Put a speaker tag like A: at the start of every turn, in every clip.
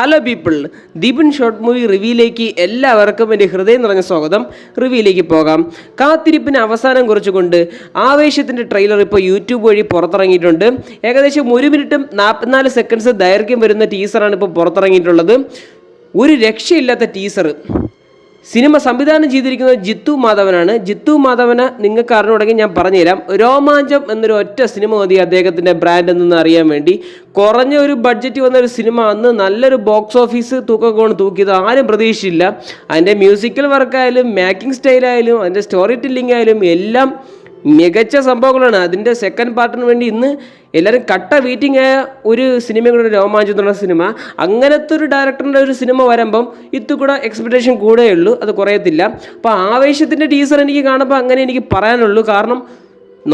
A: Hello people, Deepan short movie റിവ്യൂയിലേക്ക് എല്ലാവർക്കും എൻ്റെ ഹൃദയം നിറഞ്ഞ സ്വാഗതം. റിവ്യൂയിലേക്ക് പോകാം. കാത്തിരിപ്പിന് അവസാനം കുറിച്ചുകൊണ്ട് ആവേശത്തിൻ്റെ ട്രെയിലർ ഇപ്പോൾ യൂട്യൂബ് വഴി പുറത്തിറങ്ങിയിട്ടുണ്ട്. ഏകദേശം 1 മിനിറ്റും 44 സെക്കൻഡ്സ് ദൈർഘ്യം വരുന്ന ടീസറാണ് ഇപ്പോൾ പുറത്തിറങ്ങിയിട്ടുള്ളത്. ഒരു രക്ഷയില്ലാത്ത ടീസർ. സിനിമ സംവിധാനം ചെയ്തിരിക്കുന്നത് ജിത്തു മാധവനാണ്. ജിത്തു മാധവന് നിങ്ങൾക്ക് അറിഞ്ഞുകൊണ്ടെങ്കിൽ ഞാൻ പറഞ്ഞുതരാം. രോമാഞ്ചം എന്നൊരു ഒറ്റ സിനിമ മതി അദ്ദേഹത്തിൻ്റെ ബ്രാൻഡ് എന്നൊന്ന് അറിയാൻ വേണ്ടി. കുറഞ്ഞ ഒരു ബഡ്ജറ്റ് വന്നൊരു സിനിമ അന്ന് നല്ലൊരു ബോക്സ് ഓഫീസ് തൂക്കമാണ് തൂക്കിയത്. ആരും പ്രതീക്ഷിച്ചില്ല. അതിൻ്റെ മ്യൂസിക്കൽ വർക്കായാലും മേക്കിംഗ് സ്റ്റൈലായാലും അതിൻ്റെ സ്റ്റോറി ടെല്ലിംഗ് ആയാലും എല്ലാം മികച്ച സംഭവങ്ങളാണ്. അതിൻ്റെ സെക്കൻഡ് പാർട്ടിന് വേണ്ടി ഇന്ന് എല്ലാവരും കട്ട വെയിറ്റിംഗ് ആയ ഒരു സിനിമയും കൂടെ രോമാഞ്ചം എന്നുള്ള സിനിമ. അങ്ങനത്തെ ഒരു ഡയറക്ടറിൻ്റെ ഒരു സിനിമ വരുമ്പം ഇത്തുകൂടെ എക്സ്പെക്റ്റേഷൻ കൂടെയുള്ളൂ, അത് കുറയത്തില്ല. അപ്പോൾ ആവേശത്തിൻ്റെ ടീസർ എനിക്ക് കാണുമ്പോൾ അങ്ങനെ എനിക്ക് പറയാനുള്ളൂ. കാരണം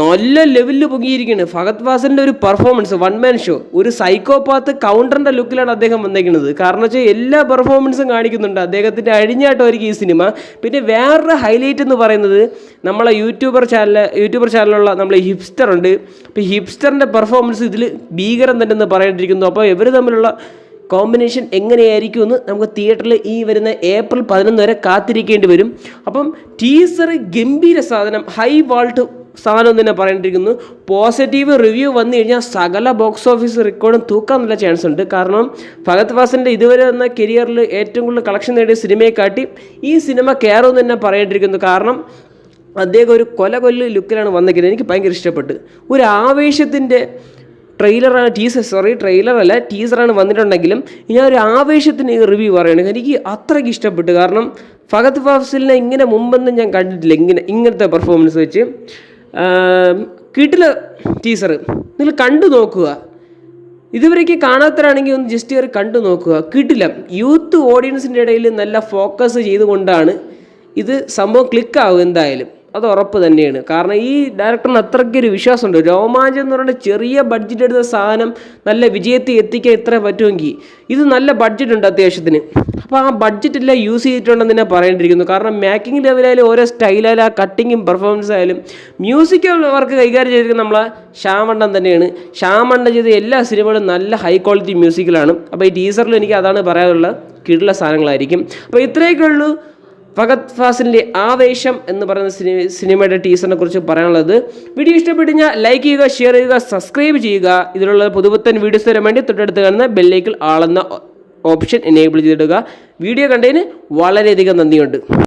A: നല്ല ലെവലിൽ പൊങ്ങിയിരിക്കുകയാണ് ഫഹദ് ഫാസിലിൻ്റെ ഒരു പെർഫോമൻസ്. 1 man show. ഒരു സൈക്കോപാത്ത് കൗണ്ടറിൻ്റെ ലുക്കിലാണ് അദ്ദേഹം വന്നേക്കുന്നത്. കാരണം വെച്ചാൽ എല്ലാ പെർഫോമൻസും കാണിക്കുന്നുണ്ട്. അദ്ദേഹത്തിൻ്റെ അഴിഞ്ഞാട്ടമായിരിക്കും ഈ സിനിമ. പിന്നെ വേറൊരു ഹൈലൈറ്റ് എന്ന് പറയുന്നത് നമ്മളെ യൂട്യൂബർ ചാനലുള്ള നമ്മളെ ഹിപ്സ്റ്റർ ഉണ്ട്. അപ്പോൾ ഹിപ്സ്റ്ററിൻ്റെ പെർഫോമൻസ് ഇതിൽ ഭീകരം തന്നെ എന്ന് പറയേണ്ടിയിരിക്കുന്നു. അപ്പോൾ ഇവർ തമ്മിലുള്ള കോമ്പിനേഷൻ എങ്ങനെയായിരിക്കുമെന്ന് നമുക്ക് തിയേറ്ററിൽ ഈ വരുന്ന ഏപ്രിൽ 11 വരെ കാത്തിരിക്കേണ്ടി വരും. അപ്പം ടീസർ ഗംഭീര സാധനം, ഹൈ വാൾട്ട് സാധനം തന്നെ പറയേണ്ടിയിരിക്കുന്നു. പോസിറ്റീവ് റിവ്യൂ വന്നു കഴിഞ്ഞാൽ സകല ബോക്സ് ഓഫീസ് റെക്കോർഡും തൂക്കാൻ നല്ല ചാൻസ് ഉണ്ട്. കാരണം ഫഹദ് ഫാസിലിൻ്റെ ഇതുവരെ വന്ന കരിയറിൽ ഏറ്റവും കൂടുതൽ കളക്ഷൻ നേടിയ സിനിമയെ കാട്ടി ഈ സിനിമ കയറുമെന്ന് തന്നെ പറയേണ്ടിയിരിക്കുന്നു. കാരണം അദ്ദേഹം ഒരു കൊല്ല ലുക്കിലാണ് വന്നിരിക്കുന്നത്. എനിക്ക് ഭയങ്കര ഇഷ്ടപ്പെട്ടു. ഒരു ആവേശത്തിൻ്റെ ടീസറാണ് വന്നിട്ടുണ്ടെങ്കിലും ഞാൻ ഒരു ആവേശത്തിന് റിവ്യൂ പറയുകയാണ്. എനിക്ക് അത്രയ്ക്ക് ഇഷ്ടപ്പെട്ടു. കാരണം ഫഹദ് ഫാസിലിനെ ഇങ്ങനെ മുമ്പൊന്നും ഞാൻ കണ്ടിട്ടില്ല. ഇങ്ങനത്തെ പെർഫോമൻസ് വെച്ച് കിട്ടില്ല ടീസർ. നിങ്ങൾ കണ്ടു നോക്കുക. ഇതുവരേക്ക് കാണാത്തവരാണെങ്കിൽ ഒന്ന് ജസ്റ്റ് കയറി കണ്ടു നോക്കുക. കിട്ടില്ല. യൂത്ത് ഓഡിയൻസിൻ്റെ ഇടയിൽ നല്ല ഫോക്കസ് ചെയ്തുകൊണ്ടാണ് ഇത് സംഭവം ക്ലിക്കാവും. എന്തായാലും അത് ഉറപ്പ് തന്നെയാണ്. കാരണം ഈ ഡയറക്ടറിന് അത്രയ്ക്കൊരു വിശ്വാസമുണ്ട്. രോമാഞ്ചം എന്ന് പറയുന്നത് ചെറിയ ബഡ്ജറ്റ് എടുത്ത സാധനം നല്ല വിജയത്തിൽ എത്തിക്കാൻ ഇത്ര പറ്റുമെങ്കിൽ ഇത് നല്ല ബഡ്ജറ്റ് ഉണ്ട് അത്യാവശ്യത്തിന്. അപ്പോൾ ആ ബഡ്ജറ്റെല്ലാം യൂസ് ചെയ്തിട്ടുണ്ടെന്ന് തന്നെ പറയേണ്ടിയിരിക്കുന്നു. കാരണം മേക്കിംഗ് ലെവലായാലും ഓരോ സ്റ്റൈലായാലും ആ കട്ടിങ്ങും പെർഫോമൻസ് ആയാലും മ്യൂസിക്കൽ വർക്ക് കൈകാര്യം ചെയ്തിരിക്കുന്നത് നമ്മളെ ശ്യാമണ്ണൻ തന്നെയാണ്. ശ്യാമണ്ണൻ ചെയ്ത എല്ലാ സിനിമകളും നല്ല ഹൈ ക്വാളിറ്റി മ്യൂസിക്കലാണ്. അപ്പോൾ ഈ ടീസറിൽ എനിക്ക് അതാണ് പറയാനുള്ള കീഴുള്ള സാധനങ്ങളായിരിക്കും. അപ്പോൾ ഇത്രയൊക്കെ ഉള്ളൂ ഫഹദ് ഫാസിലിൻ്റെ ആവേശം എന്ന് പറയുന്ന സിനിമയുടെ ടീസറിനെ കുറിച്ച് പറയാനുള്ളത്. വീഡിയോ ഇഷ്ടപ്പെട്ടു കഴിഞ്ഞാൽ ലൈക്ക് ചെയ്യുക, ഷെയർ ചെയ്യുക, സബ്സ്ക്രൈബ് ചെയ്യുക. ഇതിലുള്ള പുതുപുത്തൻ വീഡിയോസ് തരാൻ വേണ്ടി തൊട്ടടുത്ത് കാണുന്ന ബെല്ലൈക്കൺ ആളെന്ന ഓപ്ഷൻ എനേബിൾ ചെയ്തിടുക. വീഡിയോ കണ്ടതിന് വളരെയധികം നന്ദിയുണ്ട്.